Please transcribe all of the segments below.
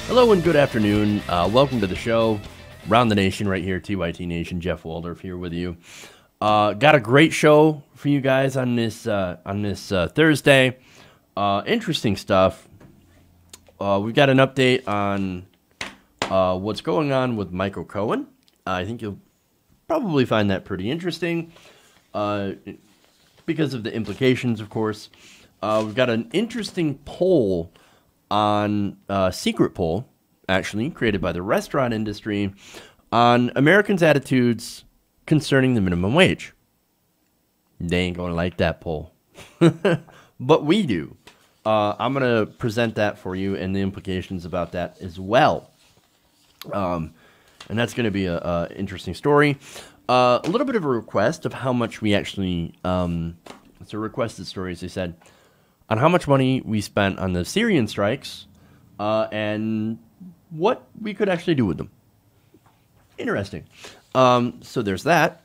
Hello and good afternoon. Welcome to the show. Round the Nation right here, TYT Nation. Jeff Waldorf here with you. Got a great show for you guys on this Thursday. Interesting stuff. We've got an update on what's going on with Michael Cohen. I think you'll probably find that pretty interesting because of the implications, of course. We've got an interesting poll on secret poll, actually, created by the restaurant industry on Americans' attitudes concerning the minimum wage. They ain't going to like that poll. But we do. I'm going to present that for you and the implications about that as well. And that's going to be an interesting story. A little bit of a request of how much we actually, it's a requested story, as they said, on how much money we spent on the Syrian strikes and what we could actually do with them. Interesting. So there's that.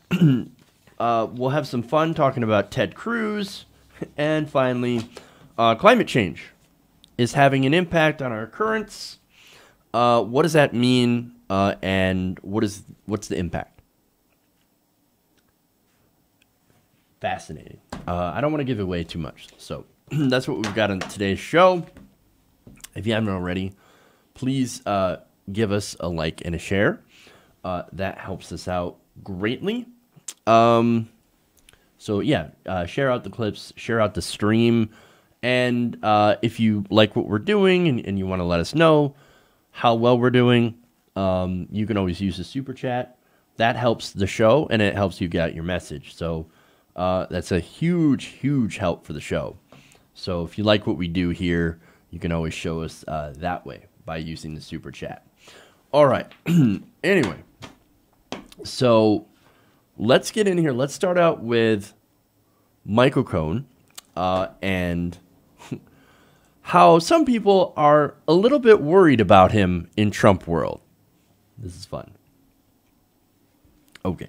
We'll have some fun talking about Ted Cruz. And finally, climate change is having an impact on our currents. What does that mean? And what's the impact? Fascinating. I don't want to give away too much. So that's what we've got on today's show. If you haven't already, please give us a like and a share. That helps us out greatly. So yeah, share out the clips, share out the stream. And if you like what we're doing and you want to let us know how well we're doing, you can always use the super chat. That helps the show and it helps you get out your message. So that's a huge, huge help for the show. So if you like what we do here, you can always show us that way by using the super chat. All right. Anyway, so let's get in here. Let's start out with Michael Cohen and how some people are a little bit worried about him in Trump world. This is fun. Okay.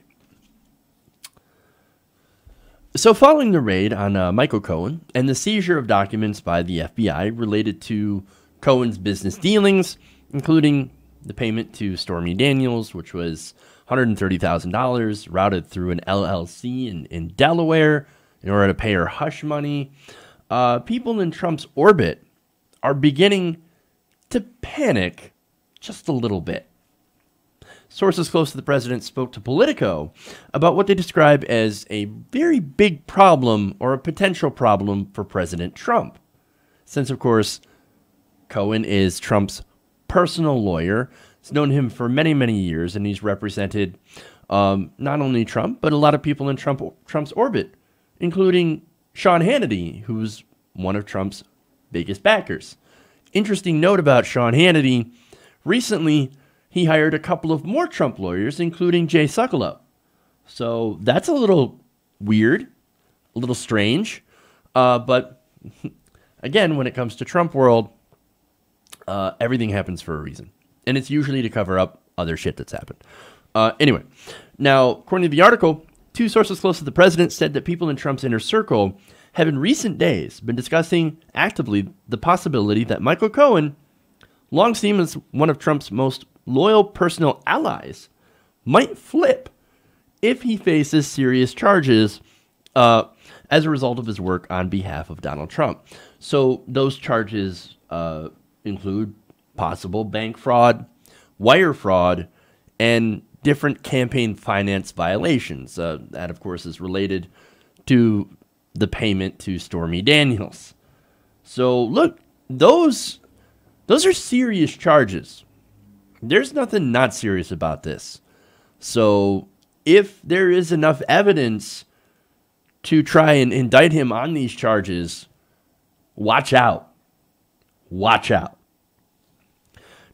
So following the raid on Michael Cohen and the seizure of documents by the FBI related to Cohen's business dealings, including the payment to Stormy Daniels, which was $130,000 routed through an LLC in Delaware in order to pay her hush money, people in Trump's orbit are beginning to panic just a little bit. Sources close to the president spoke to Politico about what they describe as a very big problem or a potential problem for President Trump. Since, of course, Cohen is Trump's personal lawyer. He's known him for many, many years, and he's represented not only Trump, but a lot of people in Trump's orbit, including Sean Hannity, who's one of Trump's biggest backers. Interesting note about Sean Hannity, recently he hired a couple of more Trump lawyers, including Jay Sekulow. So that's a little weird, a little strange. But again, when it comes to Trump world, everything happens for a reason. And it's usually to cover up other shit that's happened. Anyway, now, according to the article, two sources close to the president said that people in Trump's inner circle have in recent days been discussing actively the possibility that Michael Cohen, long seen as one of Trump's most loyal personal allies, might flip if he faces serious charges as a result of his work on behalf of Donald Trump. So those charges include possible bank fraud, wire fraud, and different campaign finance violations. That, of course, is related to the payment to Stormy Daniels. So look, those are serious charges. There's nothing not serious about this. So if there is enough evidence to try and indict him on these charges, watch out. Watch out.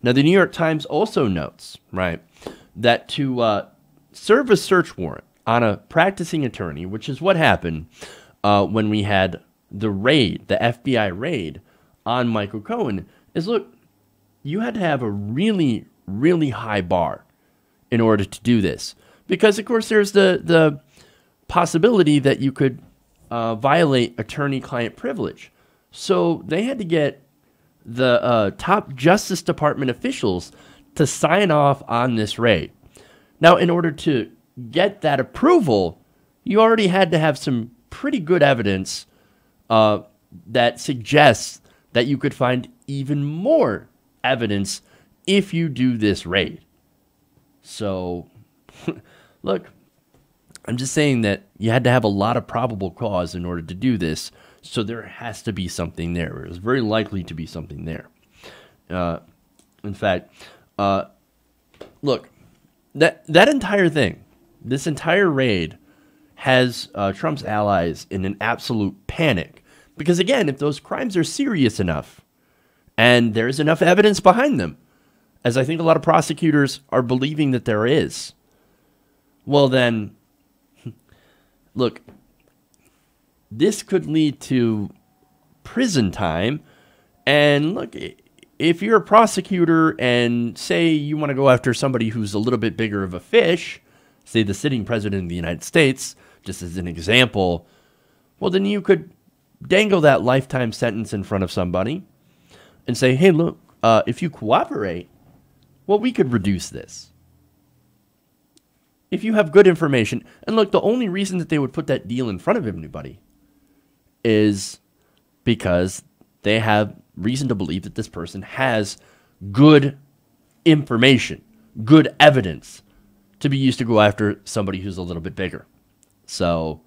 Now, the New York Times also notes, right, that to serve a search warrant on a practicing attorney, which is what happened when we had the raid, the FBI raid on Michael Cohen, is, look, you had to have a really, really high bar in order to do this. Because, of course, there's the possibility that you could violate attorney-client privilege. So they had to get the top Justice Department officials to sign off on this raid. Now, in order to get that approval, you already had to have some pretty good evidence that suggests that you could find even more evidence if you do this raid. So, look, I'm just saying that you had to have a lot of probable cause in order to do this, so there has to be something there. There's very likely to be something there. In fact, look, that entire thing, this entire raid has Trump's allies in an absolute panic. Because again, if those crimes are serious enough and there's enough evidence behind them, as I think a lot of prosecutors are believing that there is, well then, look, this could lead to prison time. And look, if you're a prosecutor and say you want to go after somebody who's a little bit bigger of a fish, say the sitting president of the United States, just as an example, well, then you could dangle that lifetime sentence in front of somebody and say, hey, look, if you cooperate, well, we could reduce this. If you have good information, and look, the only reason that they would put that deal in front of anybody is because they have reason to believe that this person has good information, good evidence to be used to go after somebody who's a little bit bigger. So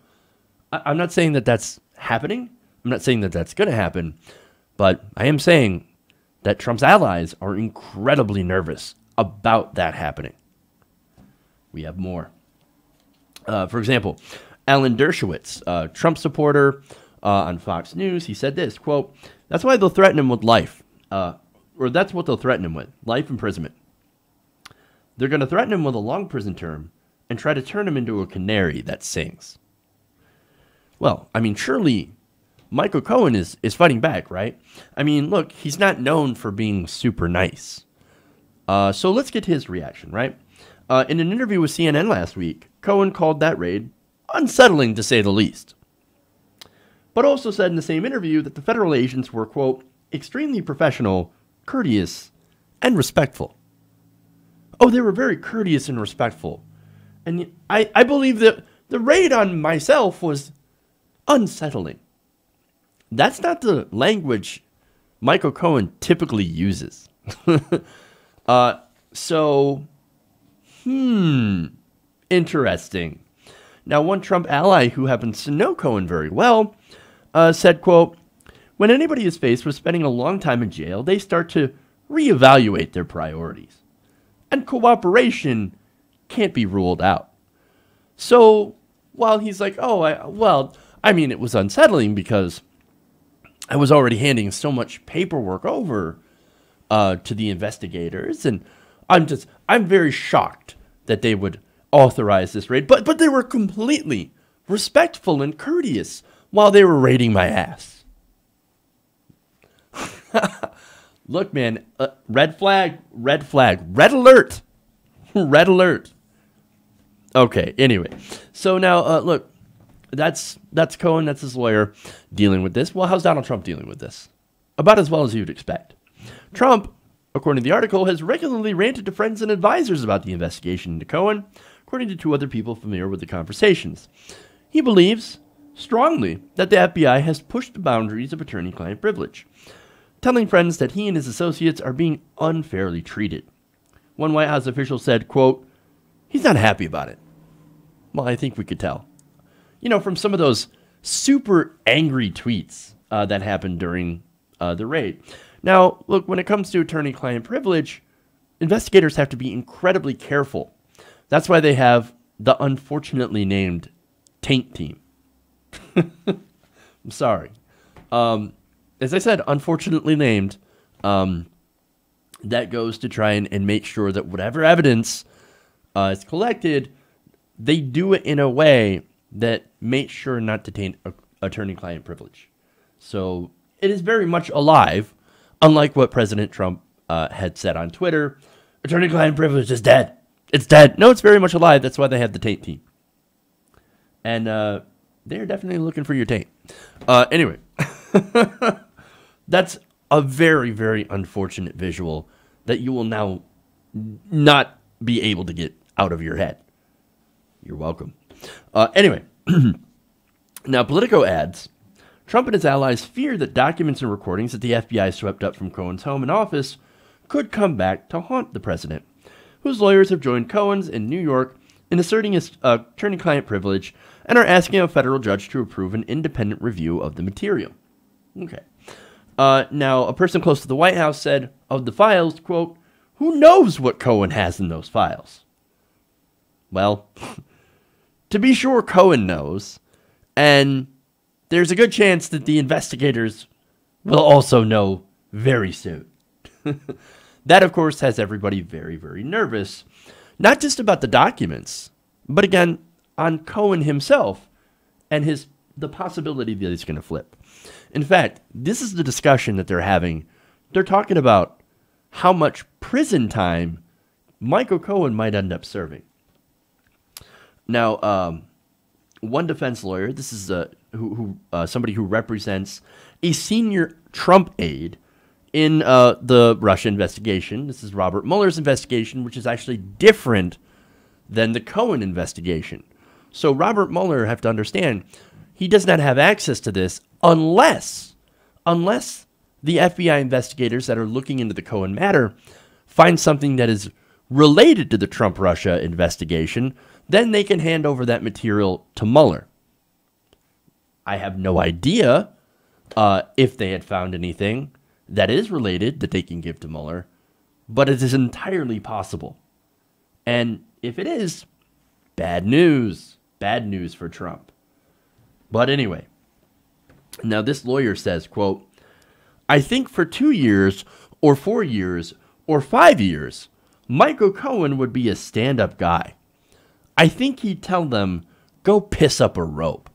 I'm not saying that that's happening. I'm not saying that that's going to happen. But I am saying that Trump's allies are incredibly nervous about that happening. We have more. For example, Alan Dershowitz, Trump supporter on Fox News, he said this, quote, that's why they'll threaten him with life. Or that's what they'll threaten him with, life imprisonment. They're going to threaten him with a long prison term and try to turn him into a canary that sings. Well, I mean, surely Michael Cohen is fighting back, right? I mean, look, he's not known for being super nice. So let's get his reaction, right? In an interview with CNN last week, Cohen called that raid unsettling, to say the least. But also said in the same interview that the federal agents were, quote, extremely professional, courteous, and respectful. Oh, they were very courteous and respectful. And I believe that the raid on myself was unsettling. That's not the language Michael Cohen typically uses. Interesting. Now, one Trump ally who happens to know Cohen very well said, quote, when anybody is faced with spending a long time in jail, they start to reevaluate their priorities. And cooperation can't be ruled out. So while he's like, it was unsettling because I was already handing so much paperwork over to the investigators, and I'm very shocked that they would authorize this raid, but they were completely respectful and courteous while they were raiding my ass. Look, man, red flag, red alert, red alert. Okay, anyway, so now look, that's Cohen, that's his lawyer dealing with this. Well, how's Donald Trump dealing with this? About as well as you'd expect. Trump, according to the article, has regularly ranted to friends and advisors about the investigation into Cohen, according to two other people familiar with the conversations. He believes strongly that the FBI has pushed the boundaries of attorney-client privilege, telling friends that he and his associates are being unfairly treated. One White House official said, quote, he's not happy about it. Well, I think we could tell. You know, from some of those super angry tweets that happened during the raid. Now, look, when it comes to attorney-client privilege, investigators have to be incredibly careful. That's why they have the unfortunately named Taint Team. I'm sorry. As I said, unfortunately named, that goes to try and make sure that whatever evidence is collected, they do it in a way that makes sure not to taint attorney-client privilege. So it is very much alive, unlike what President Trump had said on Twitter. Attorney-client privilege is dead. It's dead. No, it's very much alive. That's why they have the Taint Team. And they're definitely looking for your taint. Anyway, that's a very, very unfortunate visual that you will now not be able to get out of your head. You're welcome. Anyway, now Politico adds, Trump and his allies fear that documents and recordings that the FBI swept up from Cohen's home and office could come back to haunt the president, whose lawyers have joined Cohen's in New York in asserting his attorney-client privilege and are asking a federal judge to approve an independent review of the material. Okay. Now, a person close to the White House said of the files, quote, "Who knows what Cohen has in those files?" Well, to be sure, Cohen knows, and there's a good chance that the investigators will also know very soon. That, of course, has everybody very, very nervous, not just about the documents, but again, on Cohen himself and the possibility that he's going to flip. In fact, this is the discussion that they're having. They're talking about how much prison time Michael Cohen might end up serving. Now, one defense lawyer, this is somebody who represents a senior Trump aide in the Russia investigation. This is Robert Mueller's investigation, which is actually different than the Cohen investigation. So Robert Mueller, have to understand, he does not have access to this unless the FBI investigators that are looking into the Cohen matter find something that is related to the Trump-Russia investigation. Then they can hand over that material to Mueller. I have no idea if they had found anything that is related that they can give to Mueller, but it is entirely possible. And if it is, bad news for Trump. But anyway, now this lawyer says, quote, "I think for 2 years or 4 years or 5 years, Michael Cohen would be a stand-up guy. I think he'd tell them, go piss up a rope."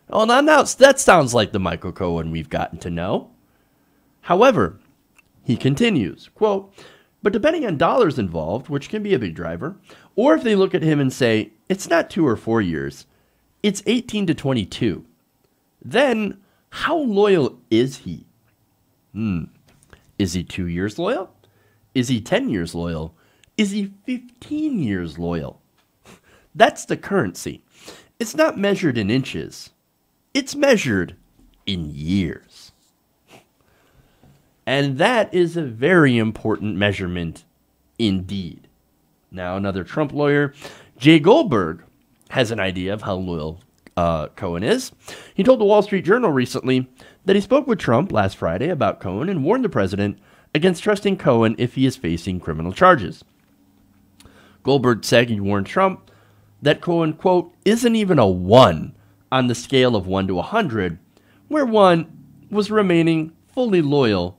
Oh, now that sounds like the Michael Cohen we've gotten to know. However, he continues, quote, "But depending on dollars involved, which can be a big driver, or if they look at him and say, it's not 2 or 4 years, it's 18 to 22, then how loyal is he? Is he 2 years loyal? Is he 10 years loyal? Is he 15 years loyal? That's the currency. It's not measured in inches. It's measured in years. And that is a very important measurement indeed. Now, another Trump lawyer, Jay Goldberg, has an idea of how loyal Cohen is. He told the Wall Street Journal recently that he spoke with Trump last Friday about Cohen and warned the president against trusting Cohen if he is facing criminal charges. Goldberg said he warned Trump that Cohen, quote, "isn't even a 1 on the scale of 1 to 100, where 1 was remaining fully loyal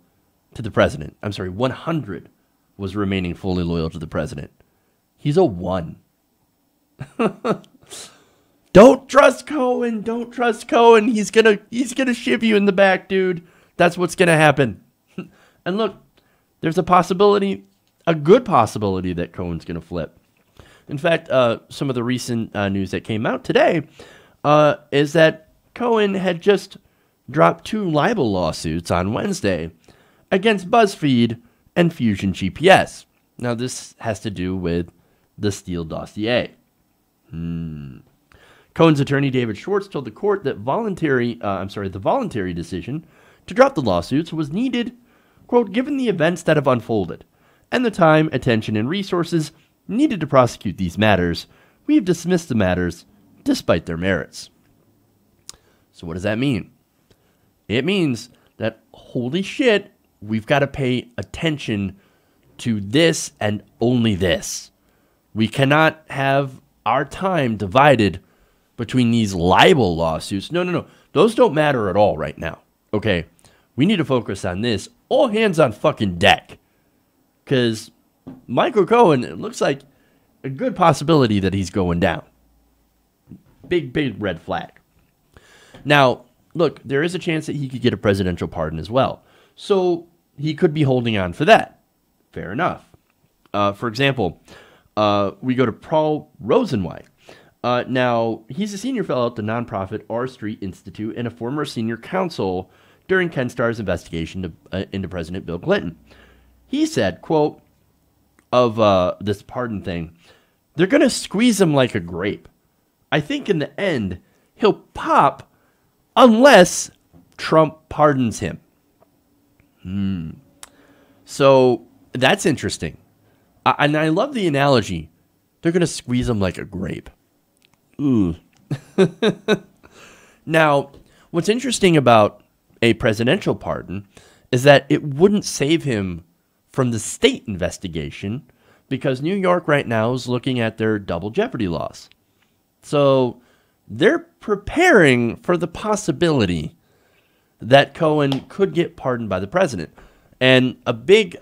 to the president." I'm sorry, 100 was remaining fully loyal to the president. He's a 1. Don't trust Cohen. Don't trust Cohen. He's gonna shiv you in the back, dude. That's what's gonna happen. And look, there's a possibility, a good possibility, that Cohen's gonna flip. In fact, some of the recent news that came out today is that Cohen had just dropped 2 libel lawsuits on Wednesday against BuzzFeed and Fusion GPS. Now, this has to do with the Steele dossier. Cohen's attorney, David Schwartz, told the court that the voluntary decision to drop the lawsuits was needed, quote, "given the events that have unfolded and the time, attention, and resources needed to prosecute these matters. We have dismissed the matters despite their merits." So what does that mean? It means that, holy shit, we've got to pay attention to this and only this. We cannot have our time divided between these libel lawsuits. No. Those don't matter at all right now. Okay? We need to focus on this. All hands on fucking deck. Because Michael Cohen, it looks like a good possibility that he's going down. Big red flag. Now, look, there is a chance that he could get a presidential pardon as well. So he could be holding on for that. Fair enough. For example, we go to Paul Rosenweiss. Now, he's a senior fellow at the nonprofit R Street Institute and a former senior counsel during Ken Starr's investigation into President Bill Clinton. He said, quote, of this pardon thing, they're going to squeeze him like a grape. I think in the end, he'll pop unless Trump pardons him. So that's interesting. And I love the analogy. They're going to squeeze him like a grape. Ooh. Now, what's interesting about a presidential pardon is that it wouldn't save him from the state investigation because New York right now is looking at their double jeopardy laws. So they're preparing for the possibility that Cohen could get pardoned by the president. And a big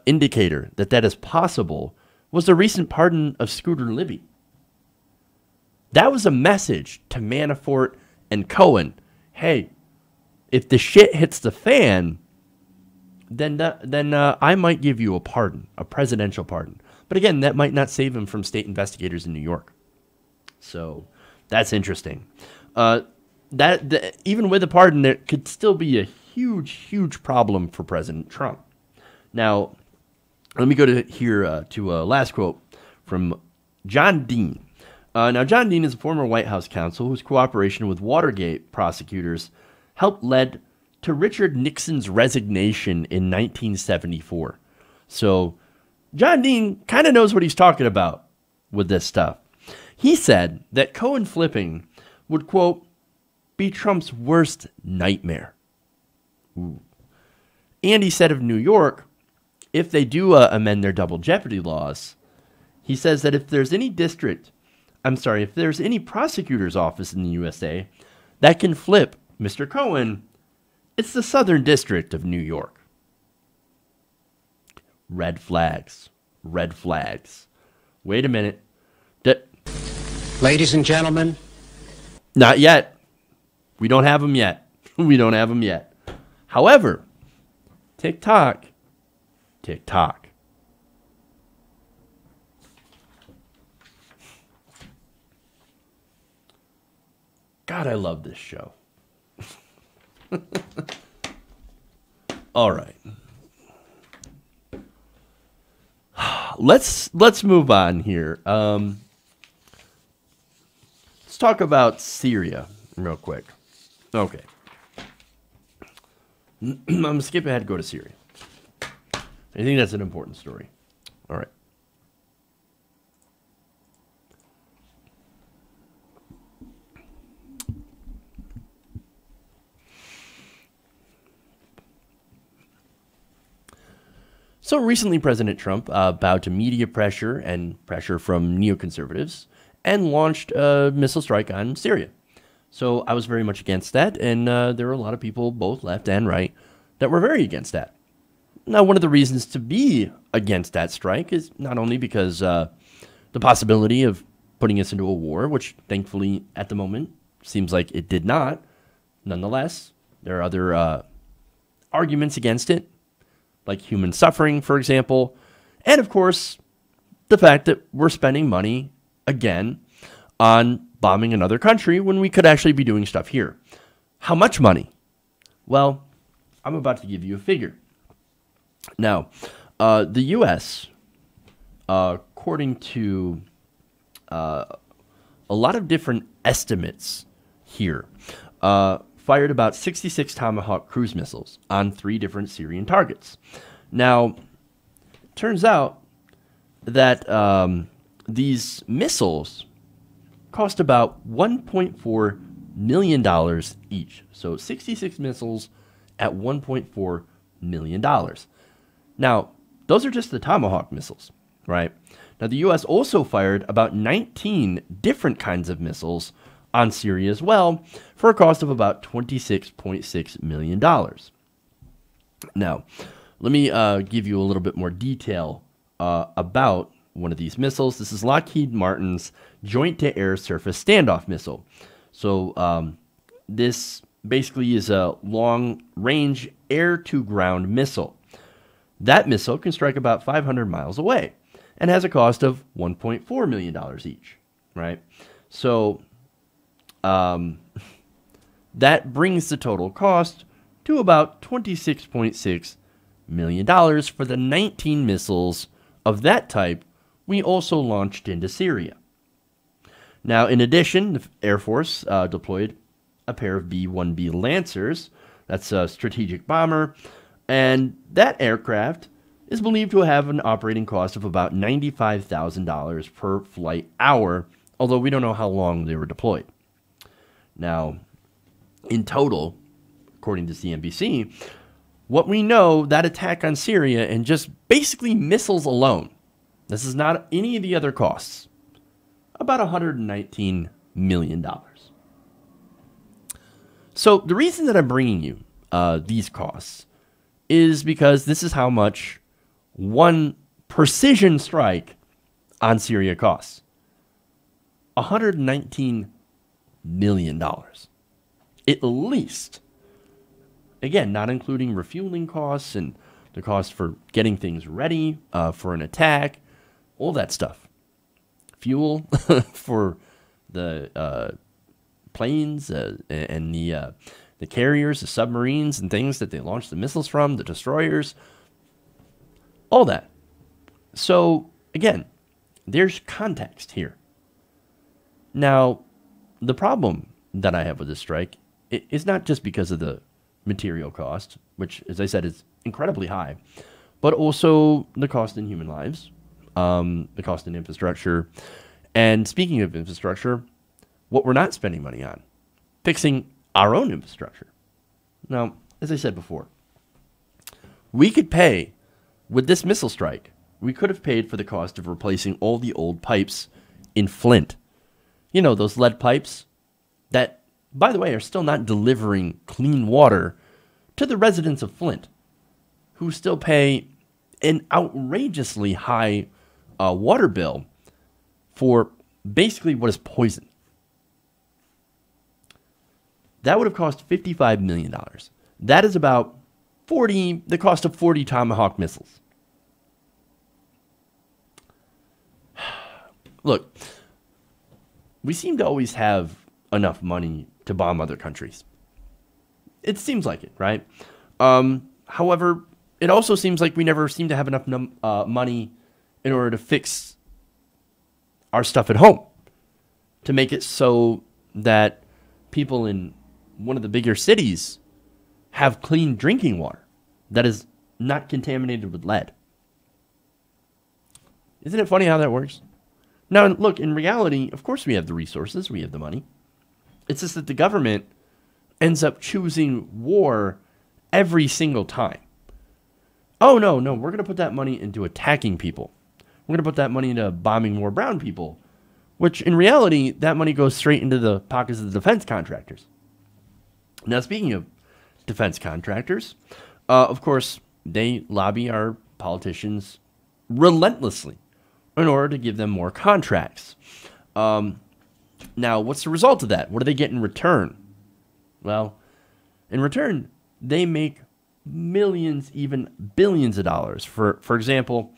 indicator that that is possible was the recent pardon of Scooter Libby. That was a message to Manafort and Cohen. Hey, if the shit hits the fan, then I might give you a pardon, a presidential pardon. But again, that might not save him from state investigators in New York. So that's interesting. Even with a pardon, there could still be a huge problem for President Trump. Now, let me go to a last quote from John Dean. Now, John Dean is a former White House counsel whose cooperation with Watergate prosecutors helped lead to Richard Nixon's resignation in 1974. So John Dean kind of knows what he's talking about with this stuff. He said that Cohen flipping would, quote, be Trump's worst nightmare. Ooh. And he said of New York, if they do amend their double jeopardy laws, he says that if there's any prosecutor's office in the USA that can flip Mr. Cohen, it's the Southern District of New York. Red flags. Red flags. Wait a minute. Ladies and gentlemen. Not yet. We don't have them yet. We don't have them yet. However, tick-tock. Tick-tock. God, I love this show. All right. Let's move on here. Let's talk about Syria real quick. Okay. I'm going to skip ahead and go to Syria. I think that's an important story. All right. So recently, President Trump bowed to media pressure and pressure from neoconservatives and launched a missile strike on Syria. So I was very much against that, and there were a lot of people, both left and right, that were very against that. Now, one of the reasons to be against that strike is not only because the possibility of putting us into a war, which thankfully at the moment seems like it did not. Nonetheless, there are other arguments against it, like human suffering, for example, and of course, the fact that we're spending money, again, on bombing another country when we could actually be doing stuff here. How much money? Well, I'm about to give you a figure. Now, the U.S., according to a lot of different estimates here, fired about 66 Tomahawk cruise missiles on 3 different Syrian targets. Now, it turns out that these missiles cost about $1.4 million each. So 66 missiles at $1.4 million. Now, those are just the Tomahawk missiles, right? Now, the U.S. also fired about 19 different kinds of missiles on Syria as well, for a cost of about $26.6 million. Now, let me give you a little bit more detail about one of these missiles. This is Lockheed Martin's Joint-to-Air Surface Standoff Missile. So this basically is a long-range air-to-ground missile. That missile can strike about 500 miles away and has a cost of $1.4 million each, right? So That brings the total cost to about $26.6 million for the 19 missiles of that type we also launched into Syria. Now, in addition, the Air Force deployed a pair of B-1B Lancers. That's a strategic bomber. And that aircraft is believed to have an operating cost of about $95,000 per flight hour, although we don't know how long they were deployed. Now, in total, according to CNBC, what we know, that attack on Syria and just basically missiles alone, this is not any of the other costs, about $119 million. So the reason that I'm bringing you these costs is because this is how much one precision strike on Syria costs. $119 million. At least. Again, not including refueling costs and the cost for getting things ready for an attack, all that stuff. Fuel for the planes and the carriers, the submarines and things that they launch the missiles from, the destroyers, all that. So, again, there's context here. Now, the problem that I have with this strike is not just because of the material cost, which, as I said, is incredibly high, but also the cost in human lives, the cost in infrastructure. And speaking of infrastructure, what we're not spending money on, fixing our own infrastructure. Now, as I said before, we could pay, with this missile strike, we could have paid for the cost of replacing all the old pipes in Flint. You know, those lead pipes that, by the way, are still not delivering clean water to the residents of Flint, who still pay an outrageously high water bill for basically what is poison. That would have cost $55 million. That is about the cost of 40 Tomahawk missiles. Look, we seem to always have enough money to bomb other countries. It seems like it, right? However, it also seems like we never seem to have enough money in order to fix our stuff at home, to make it so that people in one of the bigger cities have clean drinking water that is not contaminated with lead. Isn't it funny how that works? Now, look, in reality, of course we have the resources, we have the money. It's just that the government ends up choosing war every single time. Oh, no, we're going to put that money into attacking people. We're going to put that money into bombing more brown people, which in reality, that money goes straight into the pockets of the defense contractors. Now, speaking of defense contractors, of course, they lobby our politicians relentlessly in order to give them more contracts. Now, what's the result of that? What do they get in return? Well, in return, they make millions, even billions of dollars. For example,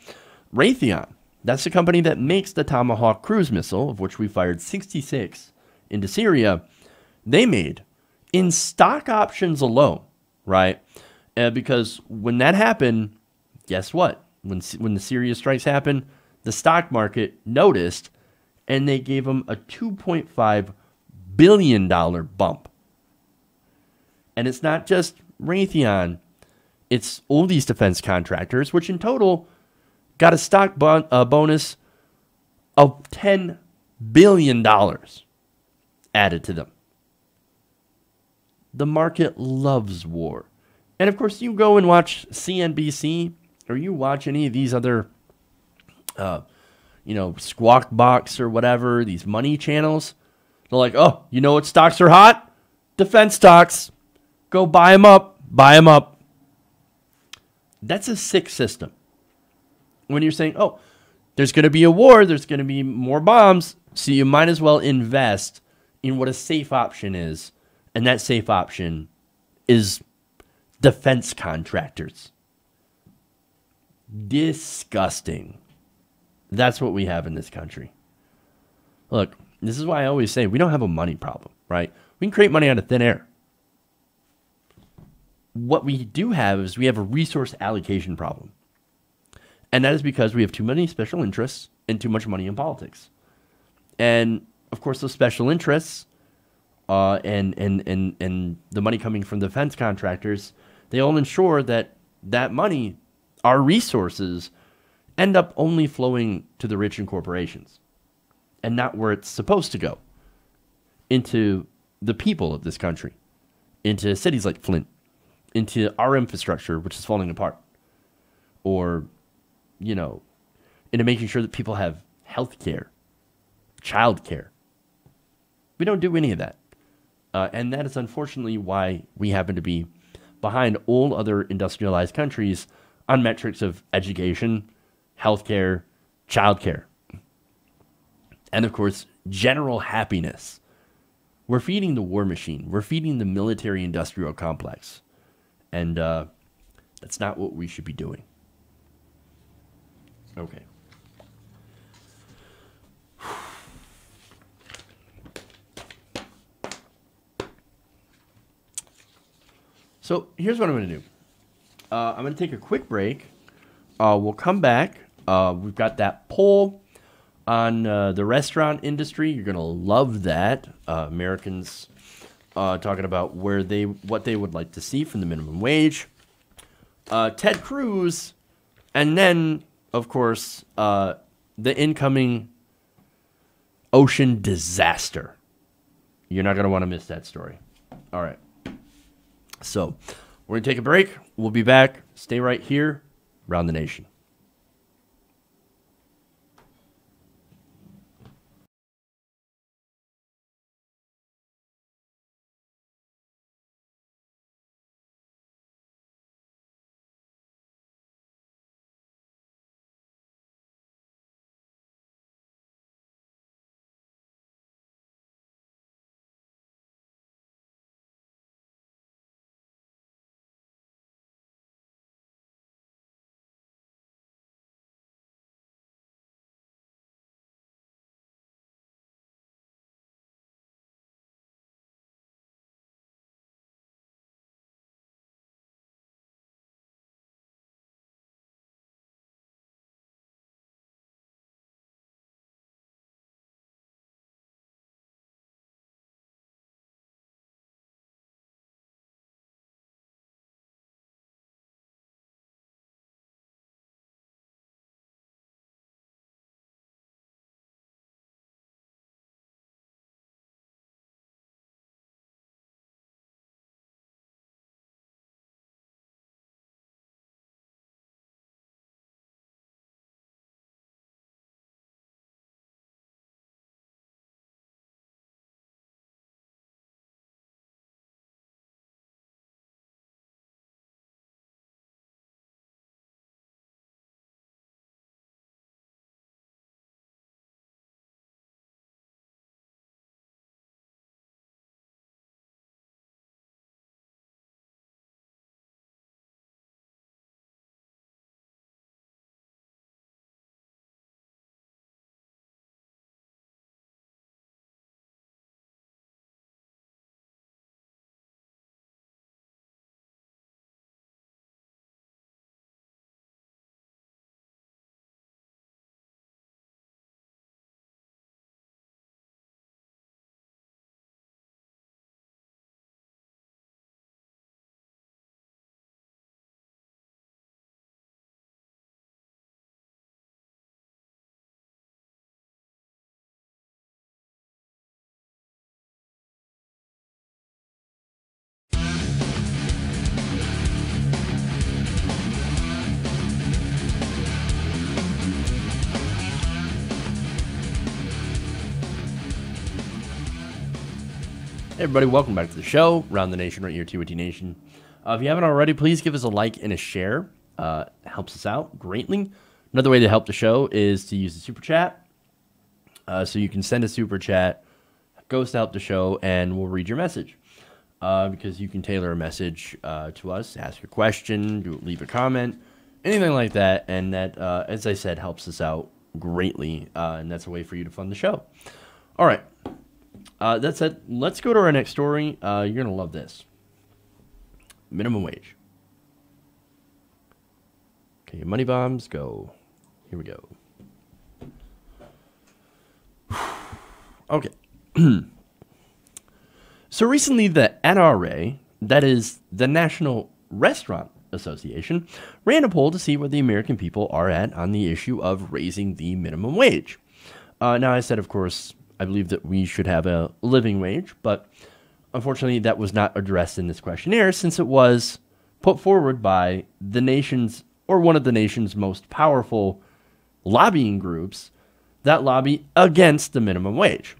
Raytheon, that's the company that makes the Tomahawk cruise missile, of which we fired 66 into Syria. They made, in stock options alone, right? Because when that happened, guess what? When the Syria strikes happened, the stock market noticed, and they gave them a $2.5 billion bump. And it's not just Raytheon, it's all these defense contractors, which in total got a stock bonus of $10 billion added to them. The market loves war. And of course, you go and watch CNBC, or you watch any of these other Squawk Box or whatever, these money channels. They're like, oh, you know what stocks are hot? Defense stocks. Go buy them up. Buy them up. That's a sick system. When you're saying, oh, there's going to be a war, there's going to be more bombs, so you might as well invest in what a safe option is. And that safe option is defense contractors. Disgusting. That's what we have in this country. Look, this is why I always say we don't have a money problem, right? We can create money out of thin air. what we do have is we have a resource allocation problem. And that is because we have too many special interests and too much money in politics. And, of course, those special interests and the money coming from defense contractors, they all ensure that that money, our resources, end up only flowing to the rich and corporations and not where it's supposed to go, into the people of this country, into cities like Flint, into our infrastructure, which is falling apart, or, into making sure that people have health care, child care. We don't do any of that. And that is unfortunately why we happen to be behind all other industrialized countries on metrics of education, healthcare, childcare, and of course, general happiness. We're feeding the war machine. We're feeding the military-industrial complex. And that's not what we should be doing. Okay. So here's what I'm going to do. I'm going to take a quick break. We'll come back. We've got that poll on the restaurant industry. You're going to love that. Americans talking about what they would like to see from the minimum wage. Ted Cruz, and then, of course, the incoming ocean disaster. You're not going to want to miss that story. All right. So we're going to take a break. We'll be back. Stay right here. Round the Nation. Hey everybody, welcome back to the show. Round the Nation, right here, TYT Nation. If you haven't already, please give us a like and a share. It helps us out greatly. Another way to help the show is to use the super chat. So you can send a super chat, goes to help the show, and we'll read your message. Because you can tailor a message to us, ask a question, leave a comment, anything like that. And that, as I said, helps us out greatly. And that's a way for you to fund the show. All right. That said, let's go to our next story. You're going to love this. minimum wage. Okay, money bombs, go. Here we go. Okay. So recently the NRA, that is the National Restaurant Association, ran a poll to see where the American people are at on the issue of raising the minimum wage. Now, I said, of course, I believe that we should have a living wage, but unfortunately that was not addressed in this questionnaire since it was put forward by the nation's, or one of the nation's most powerful lobbying groups that lobby against the minimum wage.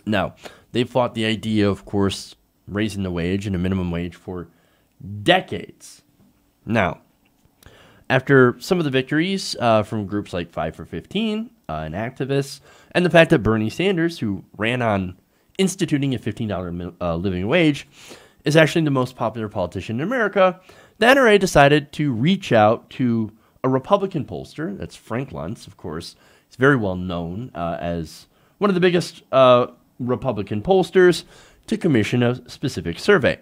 Now, they've fought the idea, of course, raising the wage and a minimum wage for decades. Now, after some of the victories from groups like 5 for 15 and activists, and the fact that Bernie Sanders, who ran on instituting a $15 living wage, is actually the most popular politician in America, the NRA decided to reach out to a Republican pollster. That's Frank Luntz, of course. He's very well known as one of the biggest Republican pollsters, to commission a specific survey.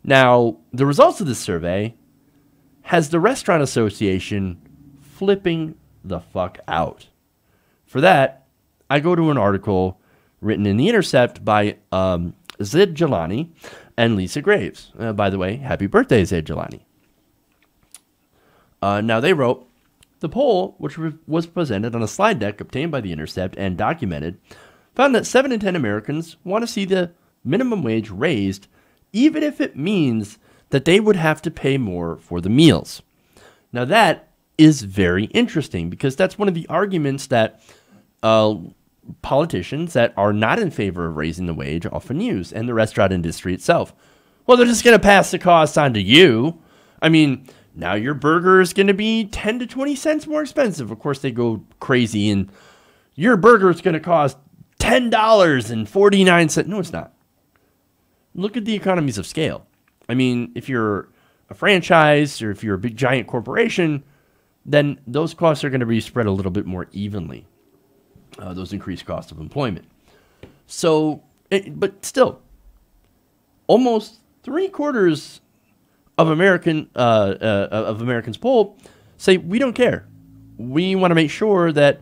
Now, the results of this survey has the Restaurant Association flipping the fuck out. For that, I go to an article written in The Intercept by Zid Jalani and Lisa Graves. By the way, happy birthday, Zid Jalani. Now, they wrote, the poll, which was presented on a slide deck obtained by The Intercept and documented, found that 7 in 10 Americans want to see the minimum wage raised, even if it means that they would have to pay more for the meals. Now, that is very interesting because that's one of the arguments that politicians that are not in favor of raising the wage often use, and the restaurant industry itself. Well, they're just going to pass the cost on to you. I mean, now your burger is going to be 10 to 20 cents more expensive. Of course, they go crazy, and your burger is going to cost $10.49. No, it's not. Look at the economies of scale. I mean, if you're a franchise or if you're a big giant corporation, then those costs are going to be spread a little bit more evenly. Those increased costs of employment. So, but still, almost 3/4 of Americans polled say we don't care. We want to make sure that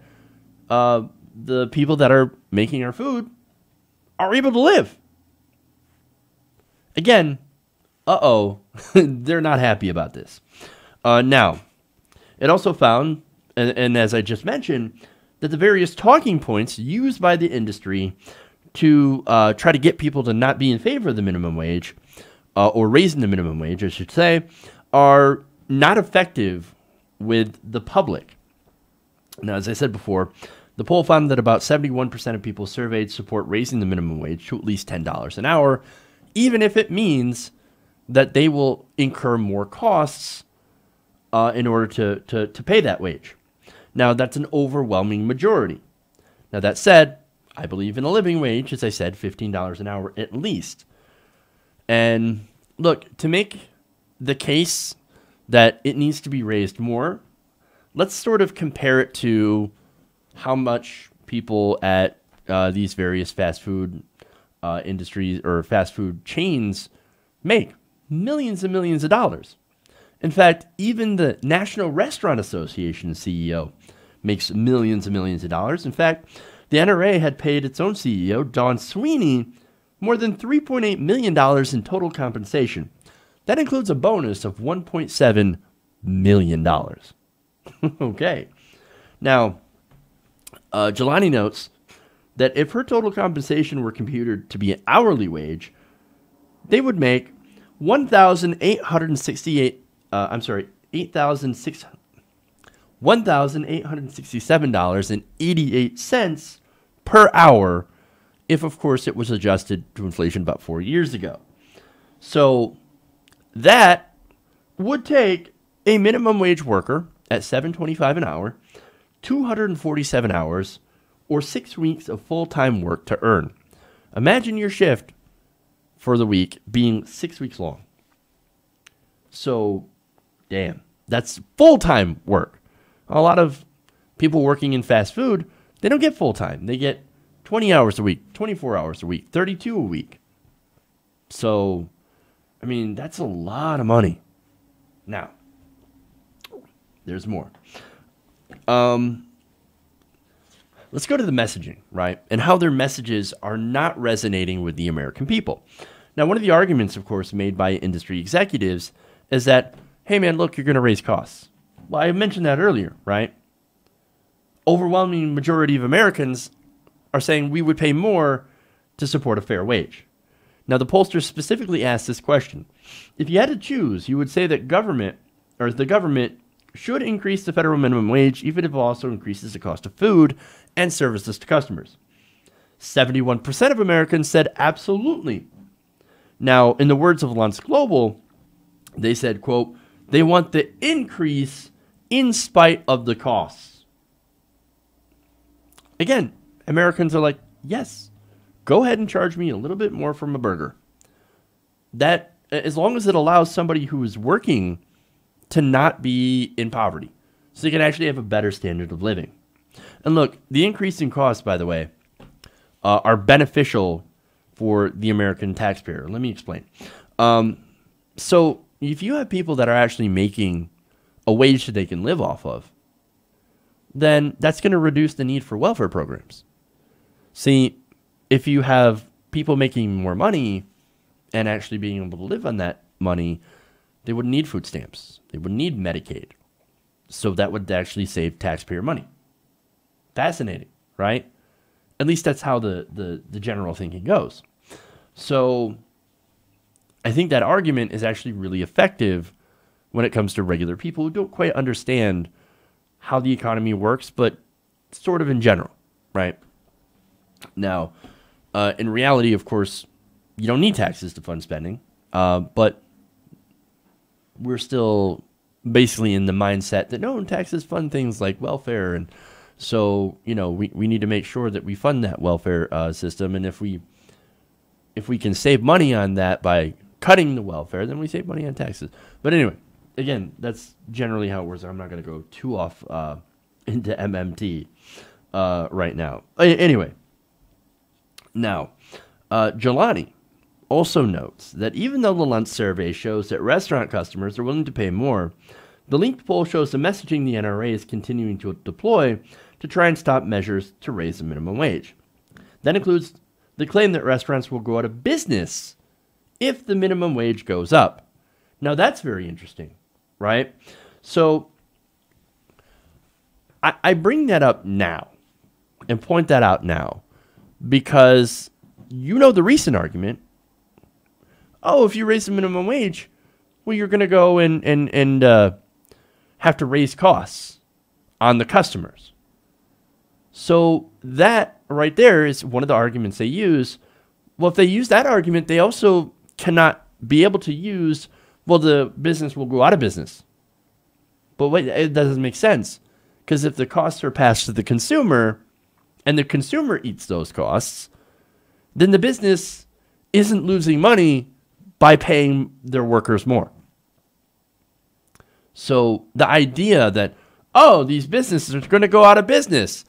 the people that are making our food are able to live. Again, they're not happy about this. Now, it also found, and as I just mentioned, that the various talking points used by the industry to try to get people to not be in favor of the minimum wage, or raising the minimum wage, I should say, are not effective with the public. Now, as I said before, the poll found that about 71% of people surveyed support raising the minimum wage to at least $10 an hour, even if it means that they will incur more costs in order to pay that wage. Now, that's an overwhelming majority. Now, that said, I believe in a living wage, as I said, $15 an hour at least. And look, to make the case that it needs to be raised more, let's sort of compare it to how much people at these various fast food industries or fast food chains make. Millions and millions of dollars. In fact, even the National Restaurant Association CEO makes millions and millions of dollars. In fact, the NRA had paid its own CEO, Don Sweeney, more than $3.8 million in total compensation. That includes a bonus of $1.7 million. Okay. Now, Jelani notes that if her total compensation were computed to be an hourly wage, they would make $1,867.88 per hour, if, of course, it was adjusted to inflation about 4 years ago. So that would take a minimum wage worker at $7.25 an hour, 247 hours, or 6 weeks of full-time work to earn. Imagine your shift for the week being 6 weeks long. So, damn, that's full-time work. A lot of people working in fast food, they don't get full-time. They get 20 hours a week, 24 hours a week, 32 a week. So, I mean, that's a lot of money. Now, there's more. Let's go to the messaging, right? And how their messages are not resonating with the American people. Now, one of the arguments, of course, made by industry executives is that, hey, man, look, you're going to raise costs. Well, I mentioned that earlier, right? Overwhelming majority of Americans are saying we would pay more to support a fair wage. Now, the pollster specifically asked this question. If you had to choose, you would say that the government should increase the federal minimum wage, even if it also increases the cost of food and services to customers. 71% of Americans said absolutely. Now, in the words of Alliance Global, they said, quote, they want the increase in spite of the costs. Again, Americans are like, yes, go ahead and charge me a little bit more from a burger. That, as long as it allows somebody who is working to not be in poverty, so they can actually have a better standard of living. And look, the increase in costs, by the way, are beneficial for the American taxpayer. Let me explain. So if you have people that are actually making a wage that they can live off of, then that's going to reduce the need for welfare programs. See, if you have people making more money and actually being able to live on that money, they wouldn't need food stamps. They wouldn't need Medicaid. So that would actually save taxpayer money. Fascinating, right? At least that's how the general thinking goes. So I think that argument is actually really effective when it comes to regular people who don't quite understand how the economy works, but sort of in general, right? Now, in reality, of course, you don't need taxes to fund spending, but we're still basically in the mindset that no, taxes fund things like welfare, and so we need to make sure that we fund that welfare system, and if we can save money on that by cutting the welfare, then we save money on taxes. But anyway, again, that's generally how it works. I'm not going to go too off into MMT right now. Anyway, now, Jelani also notes that even though the Luntz survey shows that restaurant customers are willing to pay more, the linked poll shows the messaging the NRA is continuing to deploy to try and stop measures to raise the minimum wage. That includes the claim that restaurants will go out of business if the minimum wage goes up. Now, that's very interesting, right? So I bring that up now and point that out now because the recent argument. Oh, if you raise the minimum wage, well, you're going to go and have to raise costs on the customers. So that right there is one of the arguments they use. Well, if they use that argument, they also cannot be able to use, well, the business will go out of business. But wait, it doesn't make sense. Because if the costs are passed to the consumer and the consumer eats those costs, then the business isn't losing money by paying their workers more. So the idea that, oh, these businesses are going to go out of business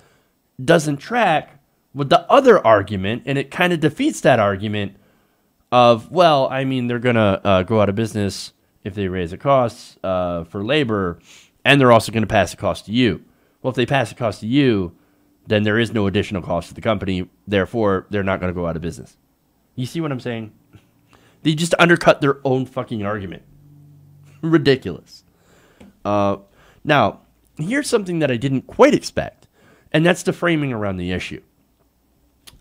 doesn't track with the other argument, and it kind of defeats that argument of, well, I mean, they're going to go out of business if they raise the costs for labor, and they're also going to pass the cost to you. Well, if they pass the cost to you, then there is no additional cost to the company. Therefore, they're not going to go out of business. You see what I'm saying? They just undercut their own fucking argument. Ridiculous. Now, here's something that I didn't quite expect, and that's the framing around the issue.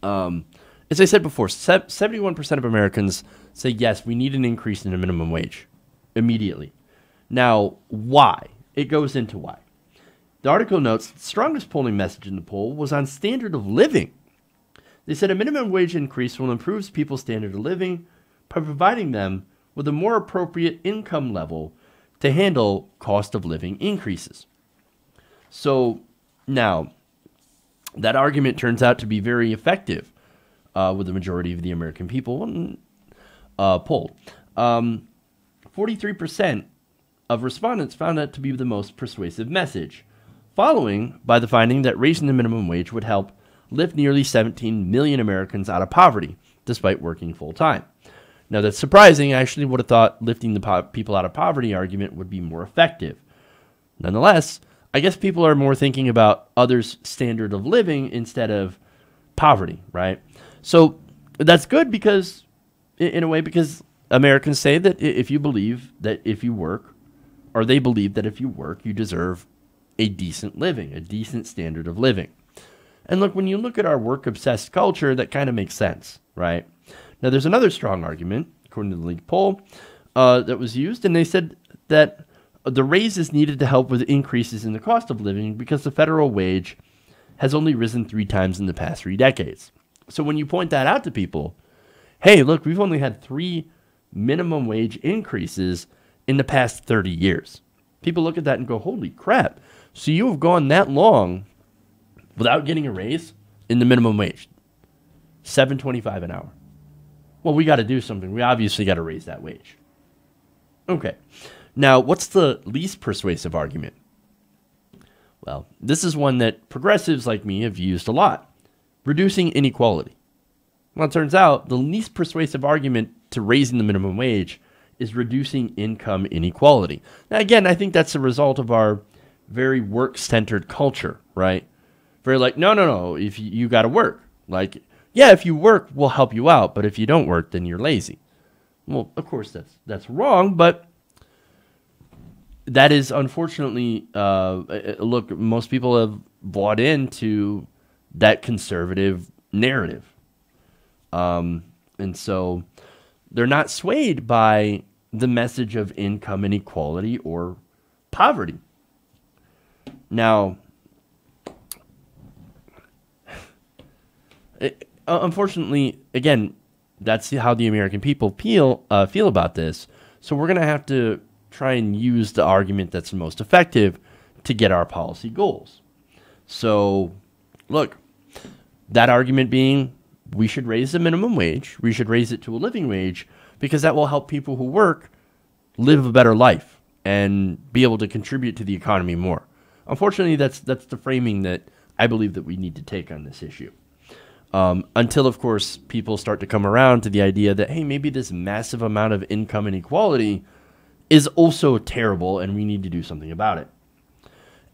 As I said before, 71% of Americans say, yes, we need an increase in the minimum wage immediately. Now, why? It goes into why. The article notes the strongest polling message in the poll was on standard of living. They said a minimum wage increase will improve people's standard of living by providing them with a more appropriate income level to handle cost of living increases. So now, that argument turns out to be very effective with the majority of the American people polled. 43% of respondents found that to be the most persuasive message, following by the finding that raising the minimum wage would help lift nearly 17 million Americans out of poverty, despite working full-time. Now, that's surprising. I actually would have thought lifting the people out of poverty argument would be more effective. Nonetheless, I guess people are more thinking about others' standard of living instead of poverty, right? So that's good because, in a way, because Americans say that if you believe that if you work, or they believe that if you work, you deserve a decent living, a decent standard of living. And look, when you look at our work-obsessed culture, that kind of makes sense, right? Now, there's another strong argument, according to the leaked poll, that was used, and they said that the raise is needed to help with increases in the cost of living because the federal wage has only risen 3 times in the past 3 decades. So when you point that out to people, hey, look, we've only had 3 minimum wage increases in the past 30 years. People look at that and go, holy crap. So you have gone that long without getting a raise in the minimum wage, $7.25 an hour. Well, we got to do something. We obviously got to raise that wage. Okay. Now, what's the least persuasive argument? Well, this is one that progressives like me have used a lot. Reducing inequality. Well, it turns out the least persuasive argument to raising the minimum wage is reducing income inequality. Now, again, I think that's a result of our very work-centered culture, right? Very like, no, if you got to work. Like, yeah, if you work, we'll help you out, but if you don't work, then you're lazy. Well, of course, that's wrong, but that is unfortunately, look, most people have bought into that conservative narrative. And so they're not swayed by the message of income inequality or poverty. Now, unfortunately, again, that's how the American people feel about this. So we're going to have to try and use the argument that's the most effective to get our policy goals. So, look, that argument being we should raise the minimum wage, we should raise it to a living wage, because that will help people who work live a better life and be able to contribute to the economy more. Unfortunately, that's the framing that I believe that we need to take on this issue. Until, of course, people start to come around to the idea that, hey, maybe this massive amount of income inequality is also terrible and we need to do something about it.